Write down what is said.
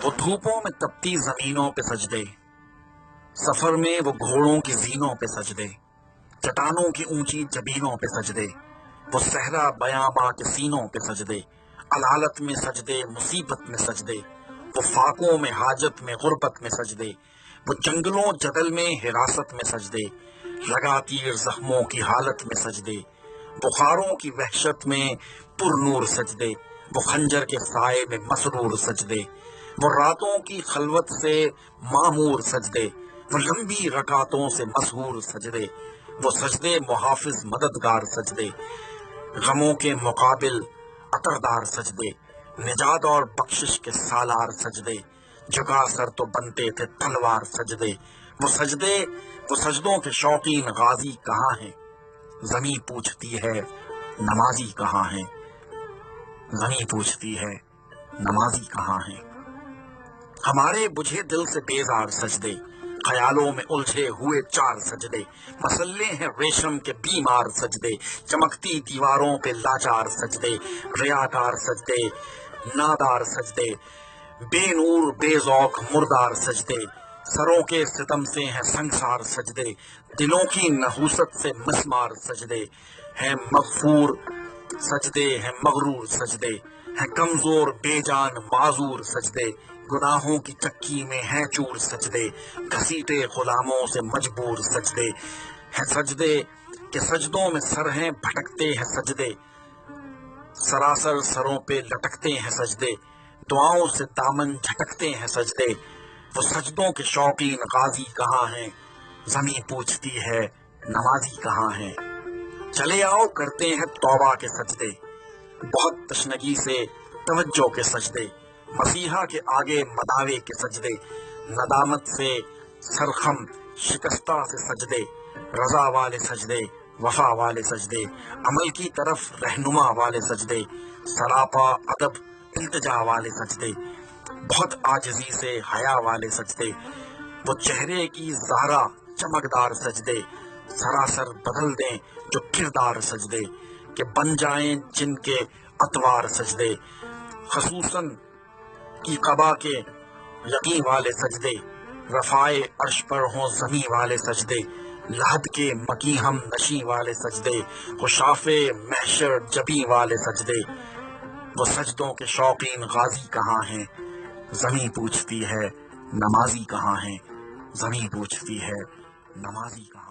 वो धूपों में तपती जमीनों पे सजदे, सफर में वो घोड़ों की जीनों पे सजदे, चट्टानों की ऊंची जबीनों पे सजदे, वो सहरा बयाबा के सीनों पे सजदे, अलालत में सजदे, मुसीबत में सजदे, वो फाकों में हाजत में गुर्बत में सजदे, वो जंगलों जदल में हिरासत में सजदे, लगा तीर जख्मों की हालत में सजदे, बुखारों की वहशत में पुरनूर सजदे, वो खंजर के साए में मसरूर सजदे, वो रातों की खलवत से मामूर सजदे, वो लंबी रकातों से मशहूर सजदे, वो सजदे मुहाफिज मददगार सजदे, गमों के मुकाबिल अतरदार सजदे, निजात और बख्शिश के सालार सजदे, झुका सर तो बनते थे तलवार सजदे, वो सजदे वो सजदों के शौकीन गाजी कहाँ हैं? जमी पूछती है नमाजी कहाँ हैं? जमी पूछती है नमाजी कहाँ हैं? हमारे बुझे दिल से बेजार सजदे, ख्यालों में उलझे हुए चार सजदे, मसल्ले हैं रेशम के बीमार सजदे, चमकती दीवारों पे लाचार सजदे, रियाकार सजदे, नादार सजदे, बेनूर बेजौक मुर्दार सजदे, सरों के सितम से हैं संसार सजदे, दिलों की नहूसत से मिस्मार सजदे, हैं मगफूर सजदे, हैं मगरूर सजदे, हैं कमजोर बेजान माजूर सजदे, गुनाहों की चक्की में हैं चूर सजदे, घसीटे गुलामों से मजबूर सजदे, हैं सजदे के सजदों में सर हैं भटकते हैं सजदे, सरासर सरों पे लटकते हैं सजदे, दुआओं से दामन झटकते हैं सजदे, वो सजदों के शौकीन गाजी कहाँ हैं? जमी पूछती है नमाजी कहाँ हैं? चले आओ करते हैं तौबा के सजदे, बहुत तशनगी से तवज्जो के सजदे, मसीहा के आगे मदावे के सजदे, नदामत से सरखम शिकस्ता से सजदे, रजा वाले सजदे, वफा वाले सजदे, अमल की तरफ रहनुमा वाले सजदे, सरापा अदब इल्तिजा वाले सजदे, बहुत आजिजी से हया वाले सजदे, वो चेहरे की ज़ाहरा चमकदार सजदे, सरासर बदल दें जो किरदार सजदे, कि बन जाएं जिनके अतवार सजदे, खसूसन की कबा के यकीन वाले सजदे, रफ़ाए अर्श पर हों ज़मी वाले सजदे, लहद के मकी हम नशी वाले सजदे, खुशाफे महशर जबी वाले सजदे, वो सजदों के शौकीन गाजी कहाँ हैं? जमी पूछती है नमाजी कहाँ हैं? जमी पूछती है नमाजी कहाँ